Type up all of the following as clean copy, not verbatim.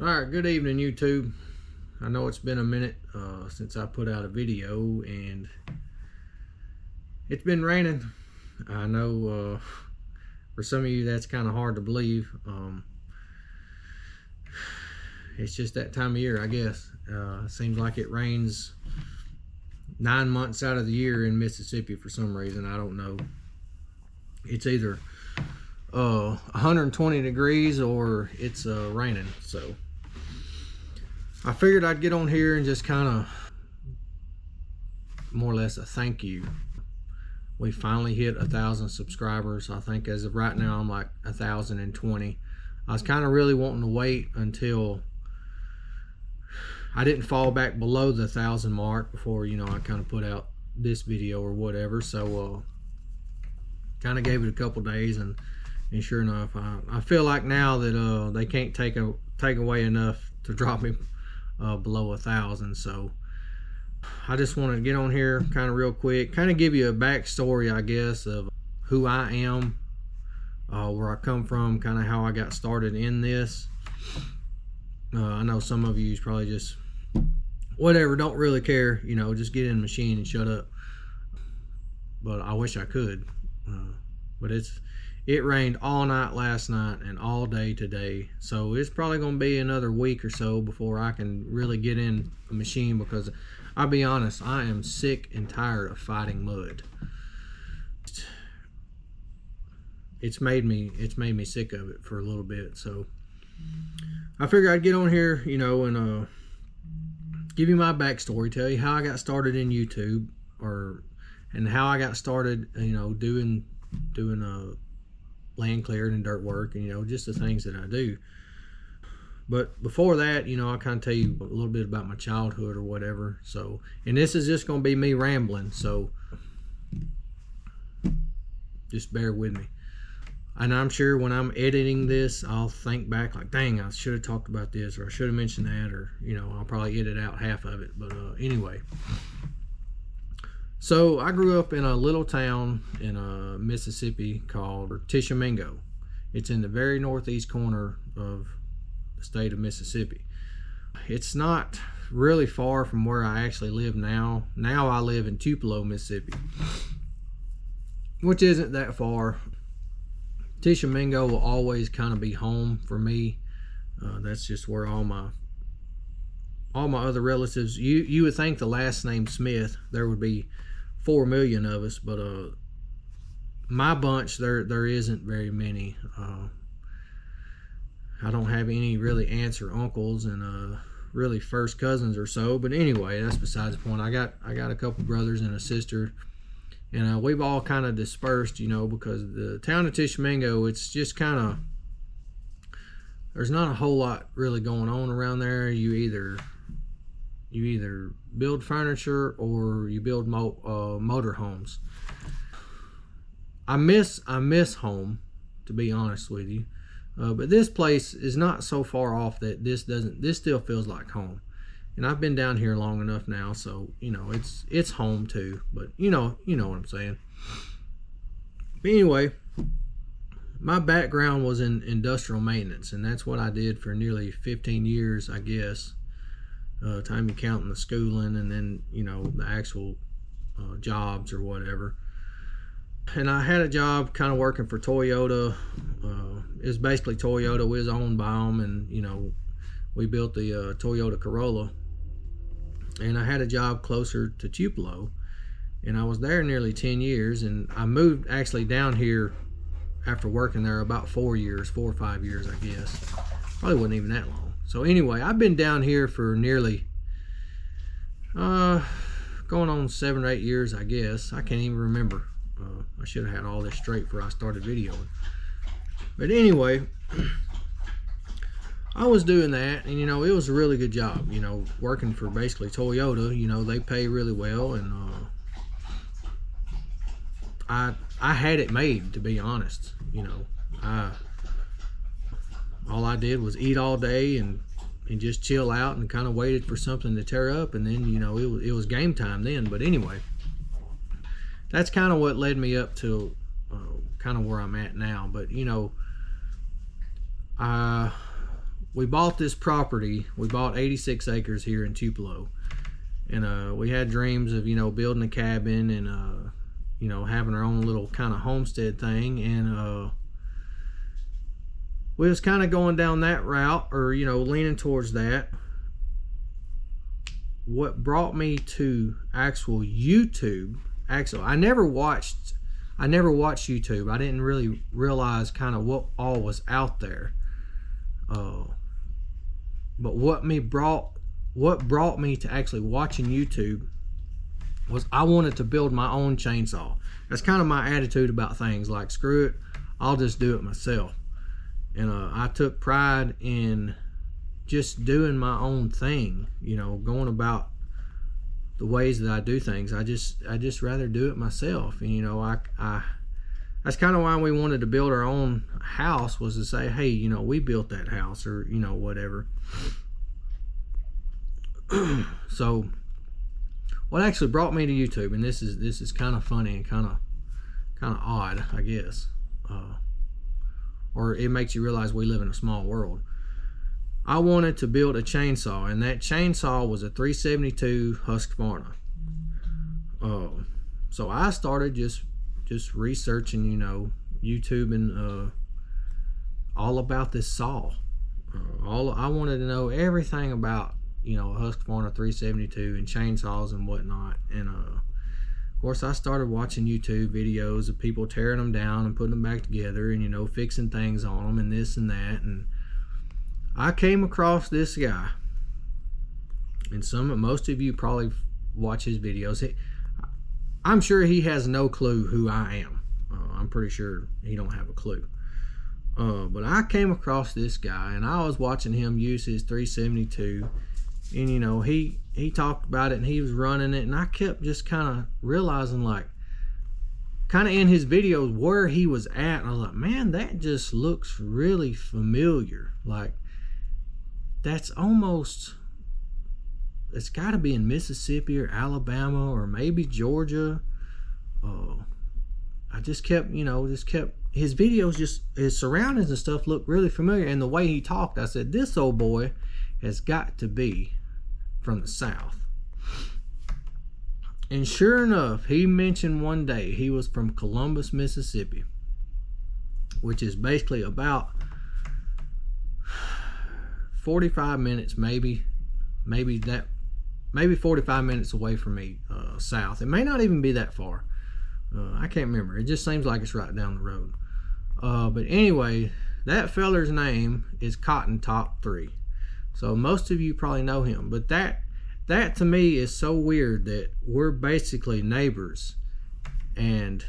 All right, good evening, YouTube. I know it's been a minute since I put out a video, and it's been raining. I know for some of you that's kind of hard to believe. It's just that time of year, I guess. Seems like it rains 9 months out of the year in Mississippi for some reason. I don't know. It's either 120 degrees or it's raining. So I figured I'd get on here and just kind of more or less a thank you. We finally hit 1,000 subscribers. I think as of right now I'm like 1,020. I was kind of really wanting to wait until I didn't fall back below the 1,000 mark before, you know, I kind of put out this video or whatever. So kind of gave it a couple days, and sure enough, I feel like now that they can't take away enough to drop me below 1,000. So I just want to get on here kind of real quick, kind of give you a backstory, I guess, of who I am, where I come from, kind of how I got started in this. I know some of you probably just whatever, don't really care, you know, just get in the machine and shut up. But I wish I could. But it rained all night last night and all day today, so it's probably gonna be another week or so before I can really get in a machine, because I'll be honest, I am sick and tired of fighting mud. It's made me sick of it for a little bit. So I figured I'd get on here, you know, and give you my backstory, tell you how I got started in YouTube, and how I got started, you know, doing land clearing and dirt work, and, you know, just the things that I do. But before that, you know, I'll kind of tell you a little bit about my childhood or whatever. So, and this is just going to be me rambling, so just bear with me. And I'm sure when I'm editing this, I'll think back like, dang, I should have talked about this, or I should have mentioned that, or, you know, I'll probably edit out half of it. But anyway, so I grew up in a little town in Mississippi called Tishomingo. It's in the very northeast corner of the state of Mississippi. It's not really far from where I actually live now. Now I live in Tupelo, Mississippi, which isn't that far. Tishomingo will always kind of be home for me. That's just where all my other relatives. You would think the last name Smith there would be 4 million of us, but my bunch there isn't very many. I don't have any really aunts or uncles, and really first cousins or so. But anyway, that's besides the point. I got a couple brothers and a sister, and we've all kind of dispersed, you know, because the town of Tishomingo, it's just kind of, there's not a whole lot really going on around there. You either build furniture or you build motor homes. I miss home, to be honest with you. But this place is not so far off that this still feels like home. And I've been down here long enough now, so, you know, it's home too. But you know what I'm saying. But anyway, my background was in industrial maintenance, and that's what I did for nearly 15 years, I guess. Time you counting the schooling and then, you know, the actual jobs or whatever. And I had a job kind of working for Toyota. It was basically Toyota. We was owned by them, and, you know, we built the Toyota Corolla. And I had a job closer to Tupelo, and I was there nearly 10 years. And I moved actually down here after working there about 4 or 5 years, I guess. Probably wasn't even that long. So anyway, I've been down here for nearly going on 7 or 8 years, I guess. I can't even remember. I should have had all this straight before I started videoing. But anyway, I was doing that, and, you know, it was a really good job, you know, working for basically Toyota. You know, they pay really well, and I had it made, to be honest. You know, all I did was eat all day and just chill out and kind of waited for something to tear up, and then, you know, it was game time then. But anyway, that's kind of what led me up to kind of where I'm at now. But, you know, we bought this property. We bought 86 acres here in Tupelo, and we had dreams of, you know, building a cabin and you know, having our own little kind of homestead thing. And we was kind of going down that route, or, you know, leaning towards that. What brought me to actual YouTube, I never watched YouTube. I didn't really realize kind of what all was out there. But what brought me to actually watching YouTube was I wanted to build my own chainsaw. That's kind of my attitude about things. Like, screw it, I'll just do it myself. And I took pride in just doing my own thing, you know, going about the ways that I do things. I just rather do it myself. And, you know, I that's kind of why we wanted to build our own house, was to say, hey, you know, we built that house, or, you know, whatever. So what actually brought me to YouTube, and this is kind of funny and kind of odd, I guess, or it makes you realize we live in a small world. I wanted to build a chainsaw, and that chainsaw was a 372 Husqvarna. So I started just researching, you know, YouTube, and all about this saw. I wanted to know everything about, you know, Husqvarna 372 and chainsaws and whatnot. And of course, I started watching YouTube videos of people tearing them down and putting them back together, and, you know, fixing things on them and this and that. And I came across this guy, and most of you probably watch his videos. I'm sure he has no clue who I am. I'm pretty sure he don't have a clue. But I came across this guy, and I was watching him use his 372, and, you know, he talked about it, and he was running it, and I kept just kind of realizing, like, kind of in his videos where he was at, and I was like, man, that just looks really familiar. Like, that's almost, it's got to be in Mississippi or Alabama or maybe Georgia. I just kept, you know, his videos, just his surroundings and stuff looked really familiar. And the way he talked, I said, this old boy has got to be from the South. And sure enough, he mentioned one day he was from Columbus, Mississippi, which is basically about 45 minutes, maybe 45 minutes away from me, south. It may not even be that far. I can't remember. It just seems like it's right down the road. But anyway, that feller's name is Cotton Top 3. So most of you probably know him. But that to me is so weird that we're basically neighbors. And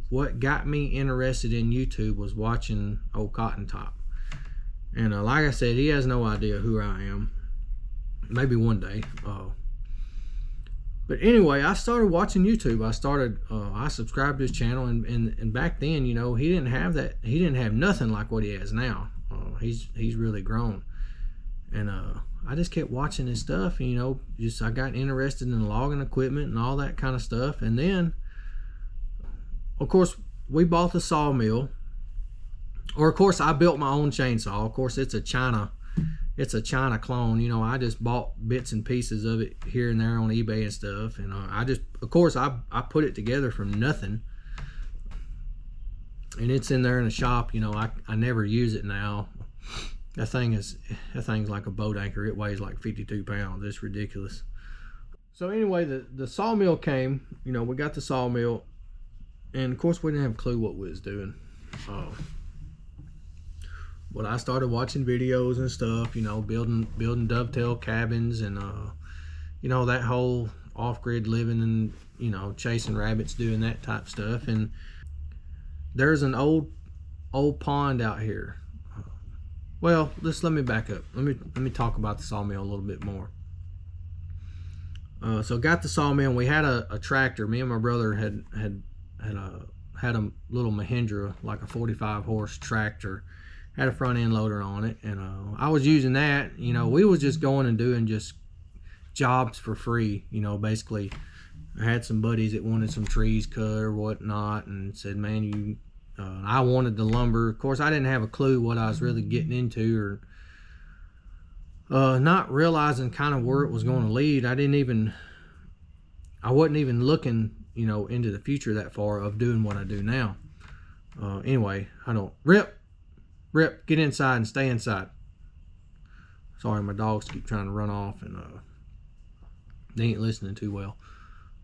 what got me interested in YouTube was watching old Cotton Top. And like I said, he has no idea who I am. Maybe one day. But anyway, I started watching YouTube. I subscribed to his channel, and back then, you know, he didn't have that. He didn't have nothing like what he has now. He's really grown. And I just kept watching his stuff, and, you know, I got interested in logging equipment and all that kind of stuff. And then, of course, we bought the sawmill. Or, of course, I built my own chainsaw. Of course, it's a China clone. You know, I just bought bits and pieces of it here and there on eBay and stuff. And of course, I put it together from nothing. And it's in there in the shop. You know, I never use it now. That thing's like a boat anchor. It weighs like 52 pounds. It's ridiculous. So anyway, the sawmill came. You know, we got the sawmill. And, of course, we didn't have a clue what we was doing. But I started watching videos and stuff, you know, building dovetail cabins, and you know, that whole off-grid living, and, you know, chasing rabbits, doing that type of stuff. And there's an old pond out here. Well, let me back up. Let me talk about the sawmill a little bit more. So got the sawmill, and we had a tractor. Me and my brother had a little Mahindra, like a 45 horse tractor. Had a front end loader on it, and I was using that. You know, we was just going and doing just jobs for free. You know, basically, I had some buddies that wanted some trees cut or whatnot, and said, man, I wanted the lumber. Of course, I didn't have a clue what I was really getting into, or, not realizing kind of where it was going to lead. I wasn't even looking, you know, into the future that far of doing what I do now. Anyway, I don't Rip, get inside and stay inside. Sorry, my dogs keep trying to run off, and they ain't listening too well.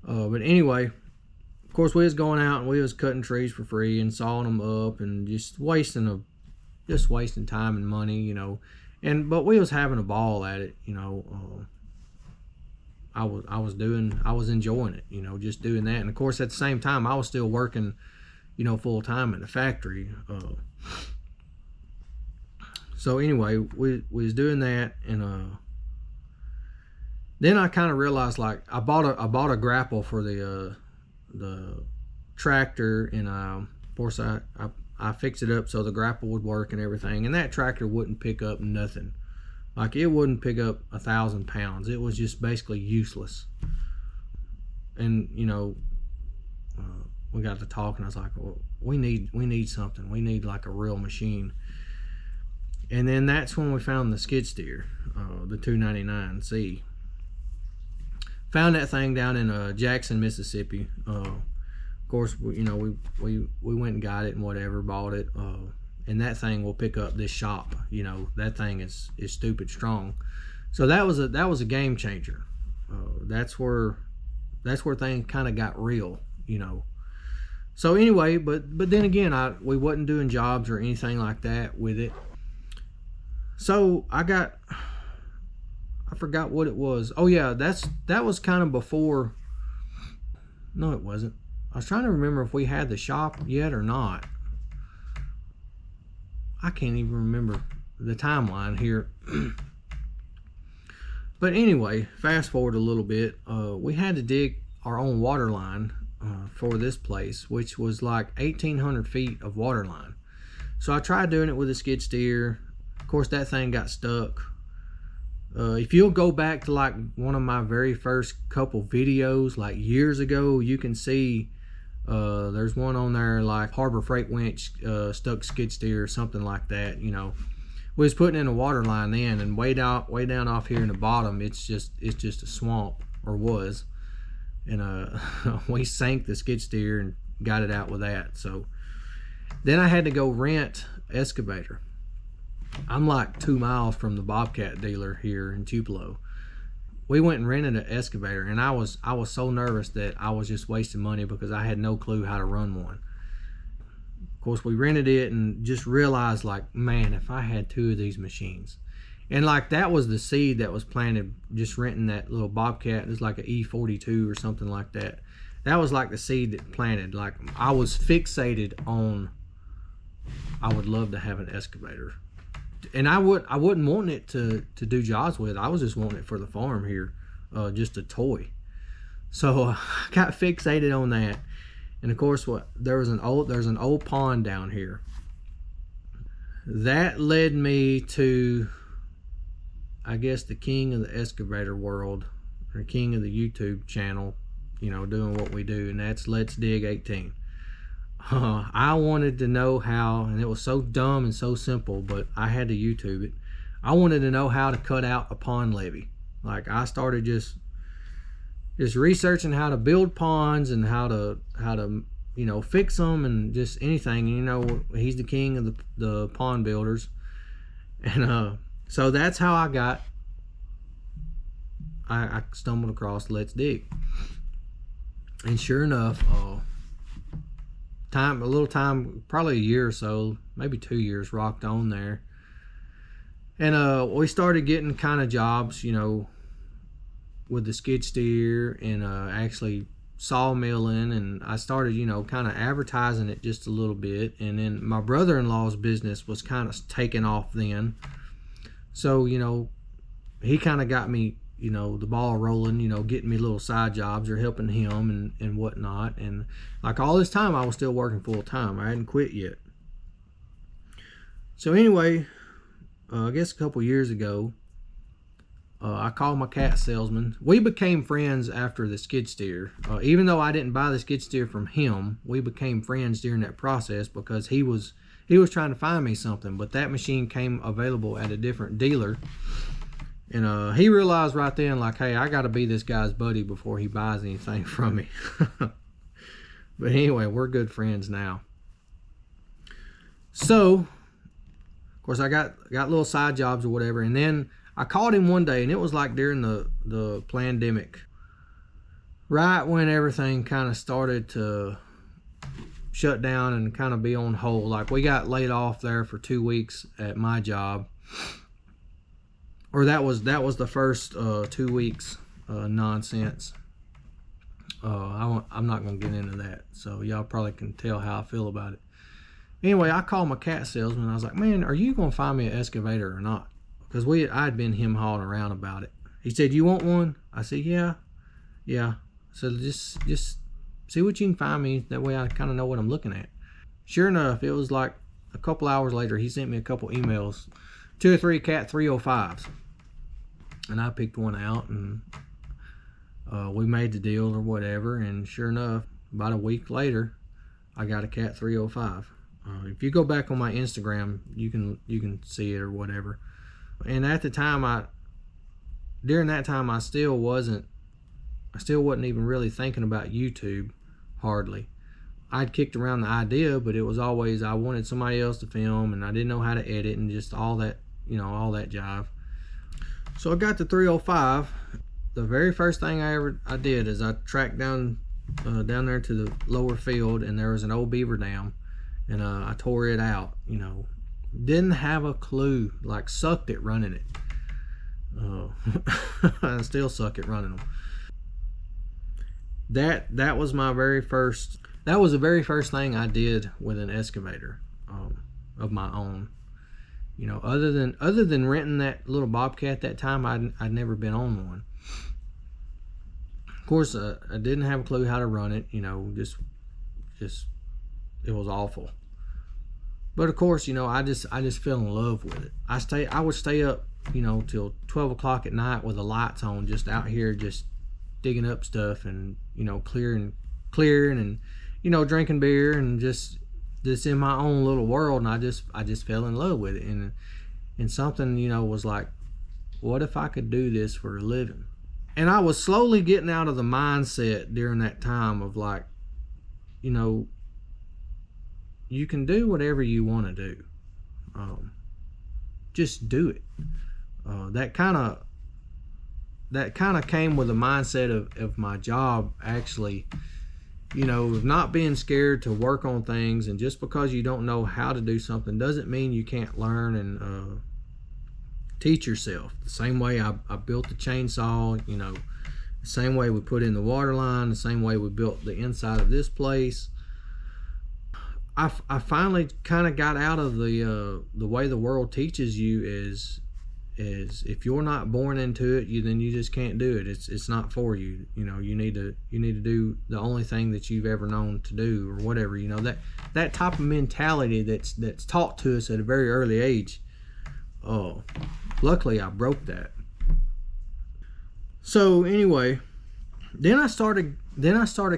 But anyway, of course, we was going out and we was cutting trees for free and sawing them up and just wasting time and money, you know. But we was having a ball at it, you know. I was enjoying it, you know, just doing that. And of course, at the same time, I was still working, you know, full time in the factory. So anyway, we was doing that, and then I kind of realized, like, I bought a grapple for the tractor, and of course I fixed it up so the grapple would work and everything, and that tractor wouldn't pick up nothing. Like, it wouldn't pick up 1,000 pounds. It was just basically useless. And, you know, we got to talking. I was like, well, we need something. We need like a real machine. And then that's when we found the skid steer, the 299C. Found that thing down in Jackson, Mississippi. Of course, you know, we went and got it and whatever, bought it. And that thing will pick up this shop. You know, that thing is stupid strong. So that was a game changer. That's where things kind of got real, you know. So anyway, but then again, we wasn't doing jobs or anything like that with it. So I forgot what it was. Oh yeah, that was kind of before. No, it wasn't. I was trying to remember if we had the shop yet or not. I can't even remember the timeline here. But anyway, fast forward a little bit. We had to dig our own water line for this place, which was like 1,800 feet of water line. So I tried doing it with a skid steer. Of course, that thing got stuck. If you'll go back to like one of my very first couple videos, like years ago, you can see there's one on there like Harbor Freight Winch stuck skid steer or something like that. You know, we was putting in a water line then, and way down off here in the bottom, it's just a swamp, or was, and we sank the skid steer and got it out with that. So then I had to go rent excavator. I'm like 2 miles from the Bobcat dealer here in Tupelo. We went and rented an excavator, and I was so nervous that I was just wasting money because I had no clue how to run one. Of course, we rented it and just realized, like, man, if I had 2 of these machines. And like, that was the seed that was planted, just renting that little Bobcat. It was like an E42 or something like that. That was like the seed that planted. Like, I was fixated on, I would love to have an excavator. And I wouldn't want it to do jobs with. I was just wanting it for the farm here, just a toy. So I got fixated on that. And of course, there's an old pond down here. That led me to, I guess, the king of the excavator world, or king of the YouTube channel, you know, doing what we do, and that's Let's Dig 18. I wanted to know how, and it was so dumb and so simple, but I had to YouTube it. I wanted to know how to cut out a pond levee. Like, I started just researching how to build ponds and how to you know, fix them and just anything. And, you know, he's the king of the pond builders, and so that's how I stumbled across Let's Dig. And sure enough, a little time, probably a year or so, maybe 2 years, rocked on there. And we started getting kind of jobs, you know, with the skid steer and actually sawmilling. And I started, you know, kind of advertising it just a little bit. And then my brother-in-law's business was kind of taking off then. So, you know, he kind of got me, you know, the ball rolling, you know, getting me little side jobs or helping him and whatnot. And like, all this time I was still working full time. I hadn't quit yet. So anyway, I guess a couple years ago, I called my cat salesman. We became friends after the skid steer. Even though I didn't buy the skid steer from him, we became friends during that process because he was trying to find me something, but that machine came available at a different dealer. And he realized right then, like, hey, I got to be this guy's buddy before he buys anything from me. But anyway, we're good friends now. So, of course, I got little side jobs or whatever. And then I called him one day, and it was like during the pandemic, right when everything kind of started to shut down and kind of be on hold. Like, we got laid off there for 2 weeks at my job. Or that was the first 2 weeks nonsense. I'm not going to get into that. So y'all probably can tell how I feel about it. Anyway, I called my cat salesman. I was like, man, are you going to find me an excavator or not? Because I'd been him-hawing around about it. He said, you want one? I said, yeah. So just see what you can find me. That way I kind of know what I'm looking at. Sure enough, it was like a couple hours later, he sent me a couple emails. 2 or 3 Cat 305s. And I picked one out, and we made the deal or whatever. And sure enough, about a week later, I got a Cat 305. If you go back on my Instagram, you can see it or whatever. And at the time, during that time, I still wasn't even really thinking about YouTube, hardly. I'd kicked around the idea, but it was always I wanted somebody else to film, and I didn't know how to edit and just all that, all that jive. So I got the 305. The very first thing I did is I tracked down there to the lower field, and there was an old beaver dam, and I tore it out. Didn't have a clue, like sucked at running it. I still suck at running them. That was my very first. That was the very first thing I did with an excavator of my own. Other than renting that little Bobcat that time, I'd never been on one. Of course, I didn't have a clue how to run it. Just it was awful. But of course, I just fell in love with it. I would stay up, till 12 o'clock at night with the lights on, just out here, just digging up stuff and clearing and drinking beer and just in my own little world. And I just fell in love with it, and something was like, what if I could do this for a living? And I was slowly getting out of the mindset during that time of like, you can do whatever you want to do. Just do it. That kind of came with the mindset of my job, actually, of not being scared to work on things. And just because you don't know how to do something doesn't mean you can't learn and teach yourself. The same way I built the chainsaw, the same way we put in the water line, the same way we built the inside of this place. I finally kind of got out of the way the world teaches you is if you're not born into it, then you just can't do it. It's not for you. You need to do the only thing that you've ever known to do, or whatever. That type of mentality that's taught to us at a very early age. Luckily I broke that. So anyway, then I started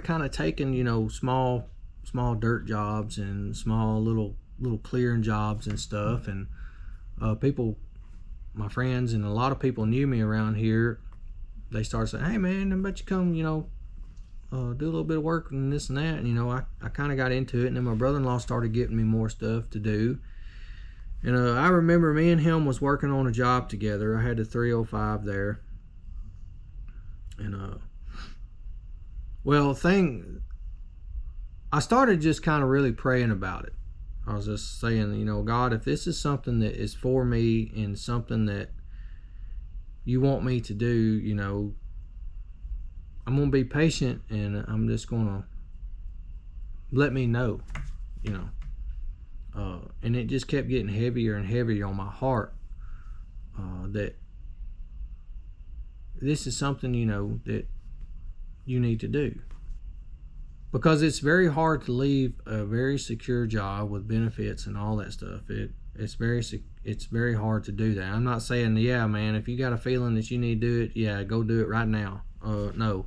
kind of taking small dirt jobs and small little clearing jobs and stuff, and people, my friends and a lot of people knew me around here. They started saying, hey man, I bet you come do a little bit of work and this and that. And I kind of got into it, and then my brother-in-law started getting me more stuff to do. And I remember me and him was working on a job together. I had the 305 there, and I started just kind of really praying about it. I was just saying, God, if this is something that is for me and something that you want me to do, I'm going to be patient, and I'm just going to let me know, and it just kept getting heavier and heavier on my heart, that this is something, that you need to do. Because it's very hard to leave a very secure job with benefits and all that stuff. It's very hard to do that. I'm not saying, yeah, man, if you got a feeling that you need to do it, yeah, go do it right now. No.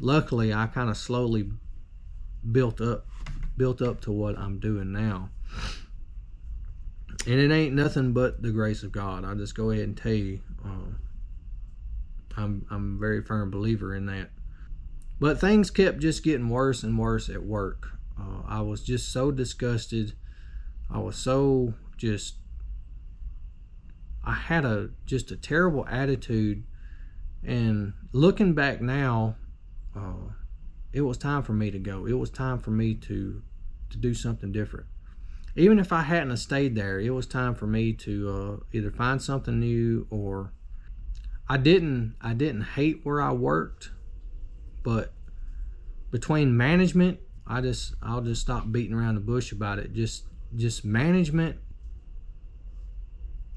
Luckily, I kind of slowly built up to what I'm doing now. And it ain't nothing but the grace of God. I'll just go ahead and tell you, I'm a very firm believer in that. But things kept just getting worse and worse at work. I was just so disgusted. I was so just, I had just a terrible attitude. And looking back now, it was time for me to go. It was time for me to do something different. Even if I hadn't stayed there, it was time for me to either find something new, or I didn't hate where I worked, but between management, I'll just stop beating around the bush about it. Just management.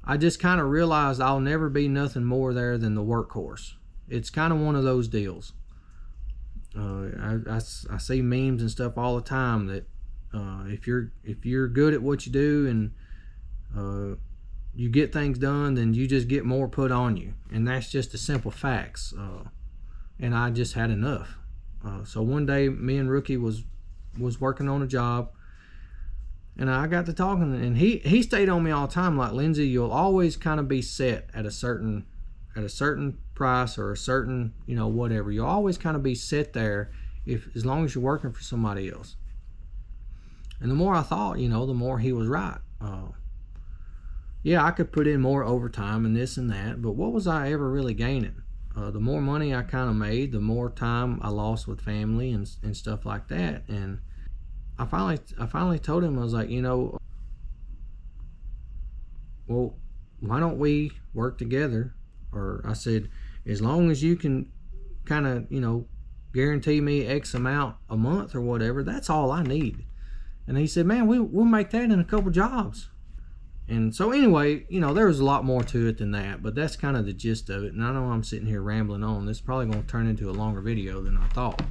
I just kind of realized I'll never be nothing more there than the workhorse. It's kind of one of those deals. I see memes and stuff all the time that if you're good at what you do and you get things done, then you just get more put on you, and that's just the simple facts. And I just had enough. So one day, me and Rookie was working on a job, and I got to talking, and he stayed on me all the time, like, Lindsay, you'll always kind of be set at a certain price, or a certain, whatever. You'll always kind of be set there as long as you're working for somebody else. And the more I thought, the more he was right. Yeah, I could put in more overtime and this and that, but what was I ever really gaining? The more money I kind of made, the more time I lost with family and stuff like that. And I finally told him, I was like, well, why don't we work together? Or I said, as long as you can kind of, guarantee me X amount a month or whatever, that's all I need. And he said, man, we'll make that in a couple jobs. And so anyway, there was a lot more to it than that, but that's kind of the gist of it. And I know I'm sitting here rambling on. This is probably going to turn into a longer video than I thought.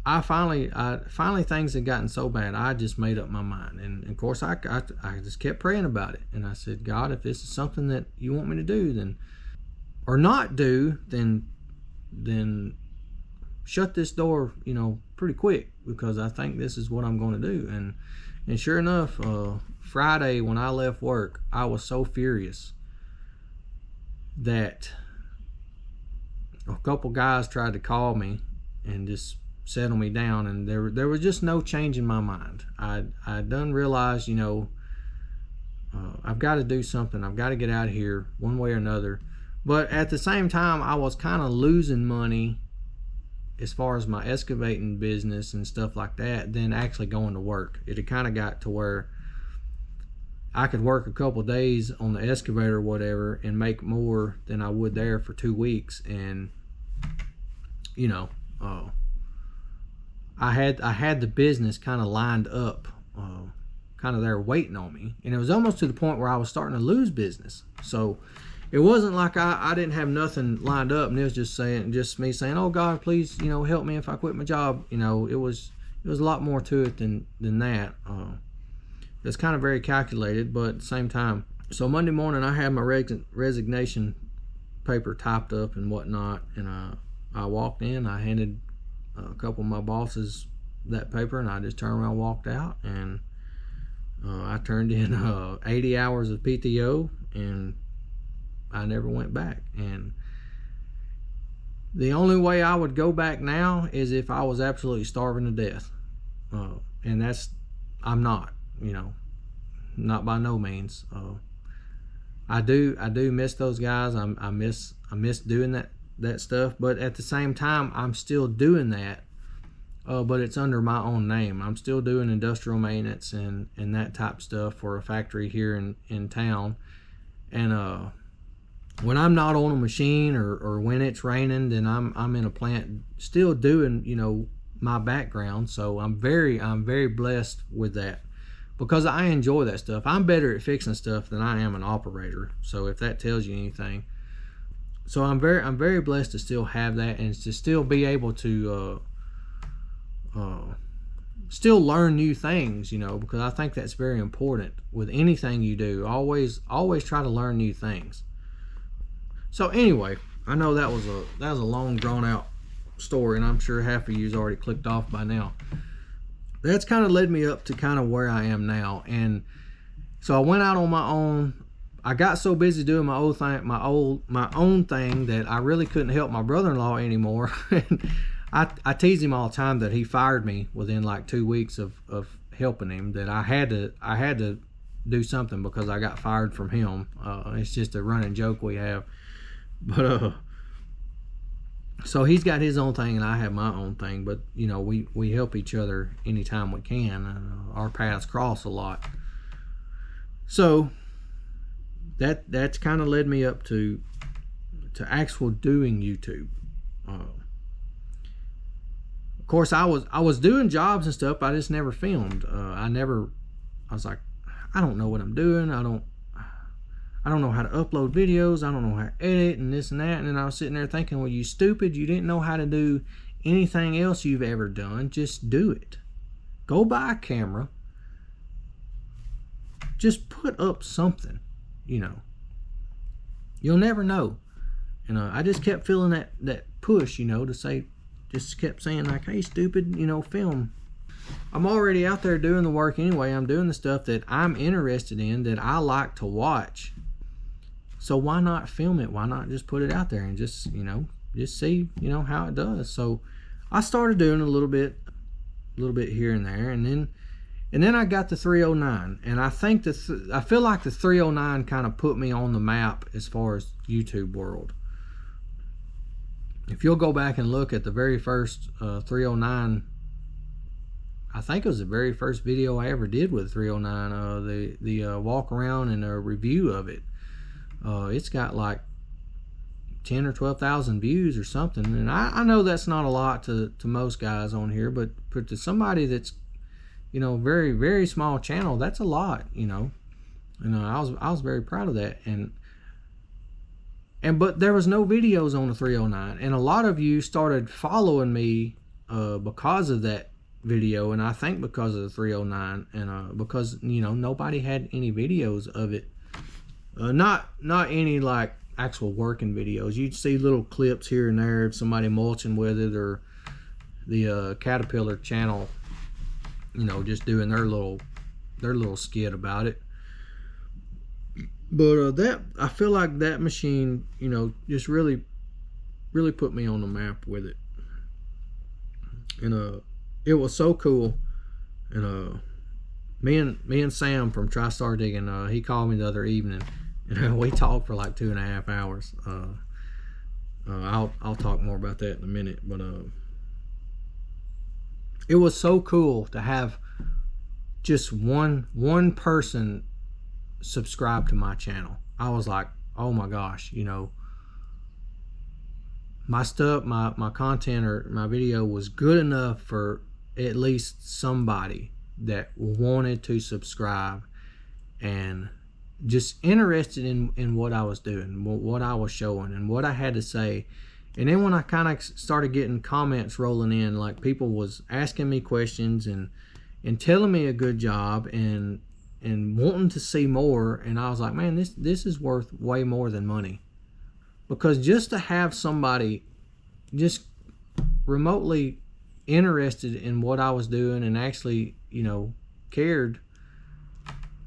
I finally things had gotten so bad, I just made up my mind. And of course, I just kept praying about it. And I said, God, if this is something that you want me to do, then, or not do, then shut this door, pretty quick, because I think this is what I'm going to do. And sure enough, Friday when I left work, I was so furious that a couple guys tried to call me and just settle me down, and there was just no change in my mind. I done realized, I've got to do something. I've got to get out of here one way or another. But at the same time, I was kind of losing money as far as my excavating business and stuff like that than actually going to work. It had kind of got to where I could work a couple days on the excavator or whatever and make more than I would there for 2 weeks. And I had the business kind of lined up, kind of there waiting on me, and it was almost to the point where I was starting to lose business. So it wasn't like I didn't have nothing lined up, and it was just me saying, oh God, please, help me if I quit my job. It was a lot more to it than that. It's kind of very calculated, but at the same time. So Monday morning, I had my resignation paper typed up and whatnot, and I walked in. I handed a couple of my bosses that paper, and I just turned around and walked out. And I turned in 80 hours of PTO, and I never went back. And the only way I would go back now is if I was absolutely starving to death, and I'm not, not by no means. I do miss those guys. I miss doing that stuff, but at the same time, I'm still doing that, but it's under my own name. I'm still doing industrial maintenance and that type of stuff for a factory here in town. And when I'm not on a machine or when it's raining, then I'm in a plant still doing my background. So I'm very blessed with that, because I enjoy that stuff. I'm better at fixing stuff than I am an operator. So if that tells you anything. So I'm very blessed to still have that, and to still be able to still learn new things, because I think that's very important with anything you do. Always try to learn new things. So anyway, I know that was a long drawn out story, and I'm sure half of you's already clicked off by now. That's kind of led me up to kind of where I am now. And So I went out on my own. I got so busy doing my own thing that I really couldn't help my brother-in-law anymore. I tease him all the time that he fired me within like 2 weeks of helping him, that I had to do something because I got fired from him. It's just a running joke we have. But so he's got his own thing and I have my own thing, but you know, we help each other anytime we can. Our paths cross a lot. So that's kind of led me up to actual doing YouTube. Of course, I was doing jobs and stuff. I just never filmed. I was like, I don't know what I'm doing. I don't know how to upload videos. I don't know how to edit and this and that. And then I was sitting there thinking, well, you stupid. You didn't know how to do anything else you've ever done. Just do it. Go buy a camera. Just put up something, you know. You'll never know. And I just kept feeling that push, you know, to say, just kept saying like, hey, stupid, you know, film. I'm already out there doing the work anyway. I'm doing the stuff that I'm interested in, that I like to watch. So why not film it? Why not just put it out there and just, you know, just see, you know, how it does. So I started doing a little bit here and there, and then I got the 309, and I think I feel like the 309 kind of put me on the map as far as YouTube world. If you'll go back and look at the very first 309, I think it was the very first video I ever did with 309, the walk around and a review of it. It's got like 10 or 12,000 views or something, and I know that's not a lot to most guys on here, but to somebody that's, you know, very, very small channel, that's a lot, you know. And I was very proud of that. But there was no videos on the 309, and a lot of you started following me because of that video, and I think because of the 309, and because, you know, nobody had any videos of it, not any like actual working videos. You'd see little clips here and there of somebody mulching with it, or the Caterpillar channel, you know, just doing their little skit about it. But that, I feel like that machine, you know, just really put me on the map with it. And it was so cool. And me and Sam from TriStar Digging, he called me the other evening, and we talked for like 2.5 hours. I'll talk more about that in a minute, but it was so cool to have just one person subscribe to my channel. I was like, oh my gosh, you know, my stuff, my content or my video was good enough for at least somebody that wanted to subscribe and just interested in what I was doing, what I was showing, and what I had to say. And then when I kind of started getting comments rolling in, like people was asking me questions and telling me a good job and wanting to see more, and I was like, man, this is worth way more than money. Because just to have somebody just remotely interested in what I was doing and actually, you know, cared,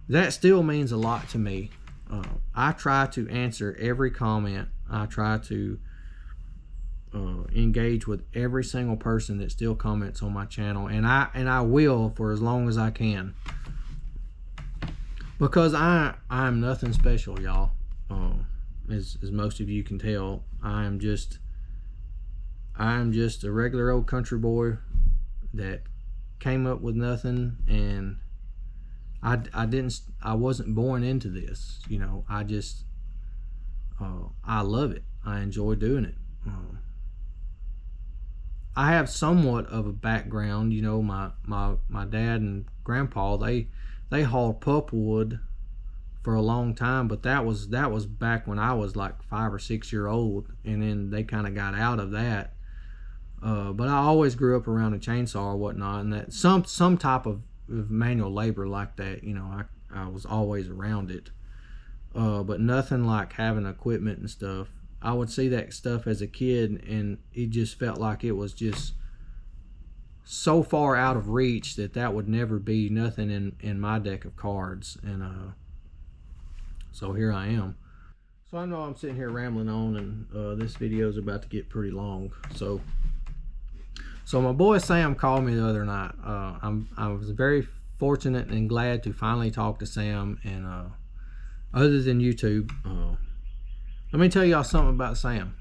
that still means a lot to me. I try to answer every comment. I try to engage with every single person that still comments on my channel, and I will for as long as I can, because I'm nothing special, y'all. As most of you can tell, I'm just a regular old country boy that came up with nothing, and I wasn't born into this, you know. I love it. I enjoy doing it. I have somewhat of a background, you know. My dad and grandpa, they hauled pulpwood for a long time, but that was back when I was like 5 or 6 years old, and then they kind of got out of that. But I always grew up around a chainsaw or whatnot, and that some type of manual labor like that, you know. I was always around it, but nothing like having equipment and stuff. I would see that stuff as a kid, and it just felt like it was just so far out of reach that would never be nothing in my deck of cards. And So here I am. So I know I'm sitting here rambling on, and this video is about to get pretty long. So my boy Sam called me the other night. I was very fortunate and glad to finally talk to Sam. And other than YouTube, let me tell y'all something about Sam.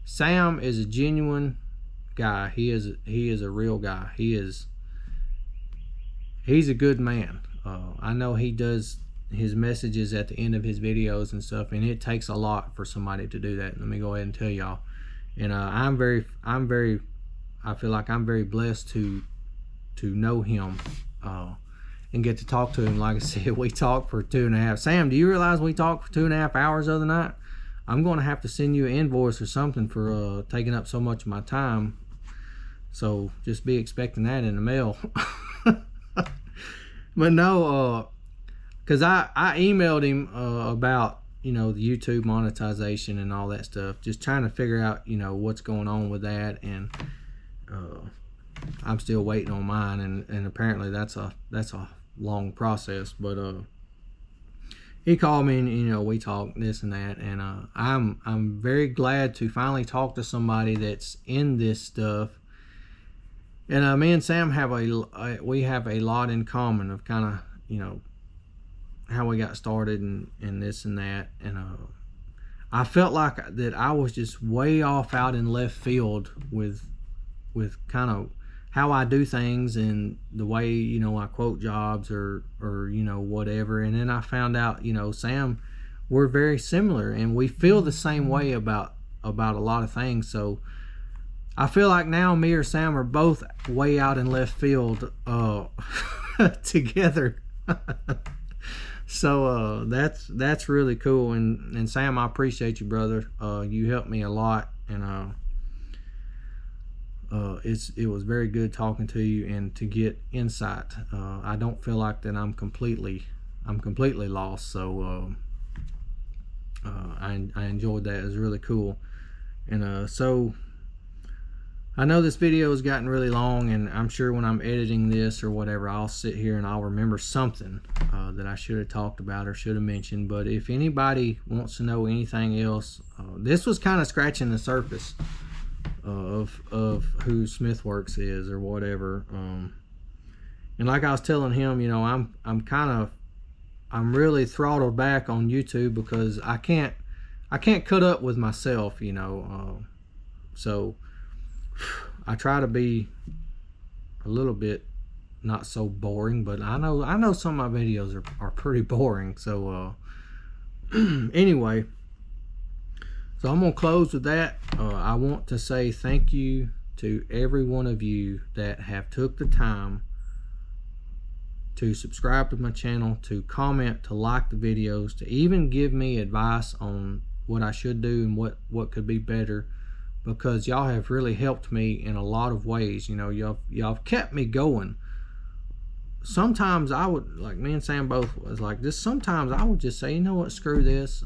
Sam is a genuine guy. He is a real guy. He's a good man. I know he does his messages at the end of his videos and stuff, and it takes a lot for somebody to do that. Let me go ahead and tell y'all. And I feel like I'm very blessed to know him and get to talk to him. Like I said, we talked for 2.5. Sam, do you realize we talked for 2.5 hours the other night? I'm going to have to send you an invoice or something for taking up so much of my time. So just be expecting that in the mail. But no, because I emailed him about, you know, the YouTube monetization and all that stuff, just trying to figure out, you know, what's going on with that. And I'm still waiting on mine, and apparently that's a long process. But he called me, and you know, we talked this and that, and I'm very glad to finally talk to somebody that's in this stuff. And me and Sam have we have a lot in common of kind of, you know, how we got started and this and that. And I felt like that I was just way off out in left field with kind of how I do things and the way, you know, I quote jobs or you know, whatever. And then I found out, you know, Sam, we're very similar and we feel the same way about a lot of things. So I feel like now me or Sam are both way out in left field together. So that's really cool. And Sam, I appreciate you, brother. You helped me a lot, and it was very good talking to you and to get insight. I don't feel like that I'm completely lost. So I enjoyed that. It was really cool. And so I know this video has gotten really long, and I'm sure when I'm editing this or whatever, I'll sit here and I'll remember something that I should have talked about or should have mentioned. But if anybody wants to know anything else, this was kind of scratching the surface of who Worx is or whatever. And like I was telling him, you know, I'm really throttled back on YouTube because I can't cut up with myself, you know. So I try to be a little bit not so boring, but I know some of my videos are pretty boring. So anyway, so I'm gonna close with that. I want to say thank you to every one of you that have took the time to subscribe to my channel, to comment, to like the videos, to even give me advice on what I should do and what could be better. Because y'all have really helped me in a lot of ways. You know, y'all kept me going. Sometimes I would, like me and Sam both was like this, sometimes I would just say, you know what, screw this.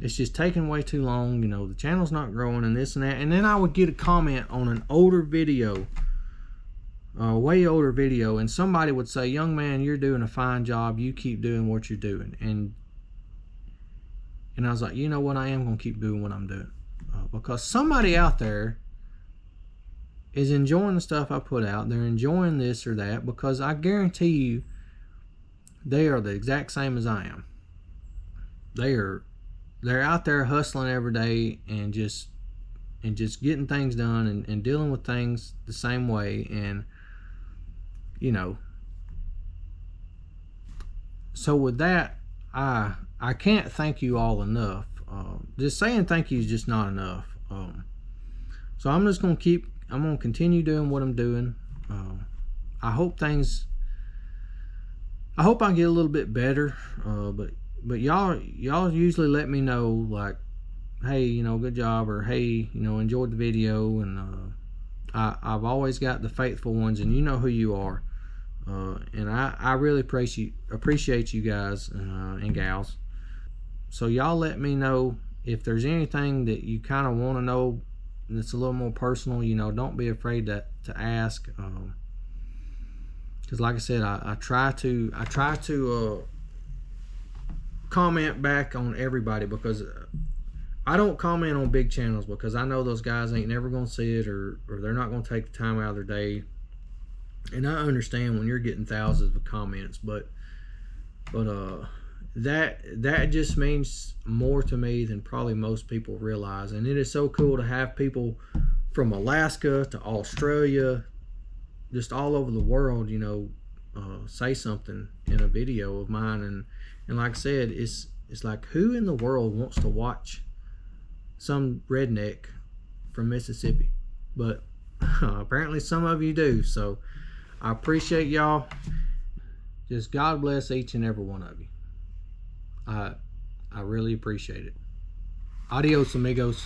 It's just taking way too long. You know, the channel's not growing and this and that. And then I would get a comment on an older video, way older video, and somebody would say, young man, you're doing a fine job. You keep doing what you're doing. And I was like, you know what, I am going to keep doing what I'm doing. Because somebody out there is enjoying the stuff I put out. They're enjoying this or that, because I guarantee you they are the exact same as I am. They're out there hustling every day and just getting things done and dealing with things the same way. And you know, so with that, I can't thank you all enough. Just saying thank you is just not enough. So I'm just gonna continue doing what I'm doing. I hope I get a little bit better. But y'all usually let me know, like, hey, you know, good job, or hey, you know, enjoyed the video. And I've always got the faithful ones, and you know who you are. And I really appreciate you guys and gals. So y'all let me know if there's anything that you kind of want to know that's a little more personal. You know, don't be afraid to ask. Because like I said, I try to comment back on everybody, because I don't comment on big channels because I know those guys ain't never gonna see it, or they're not gonna take the time out of their day. And I understand when you're getting thousands of comments, but that just means more to me than probably most people realize. And it is so cool to have people from Alaska to Australia, just all over the world, you know, say something in a video of mine. And like I said, it's like, who in the world wants to watch some redneck from Mississippi? But apparently some of you do. So I appreciate y'all. Just God bless each and every one of you. I really appreciate it. Adios, amigos.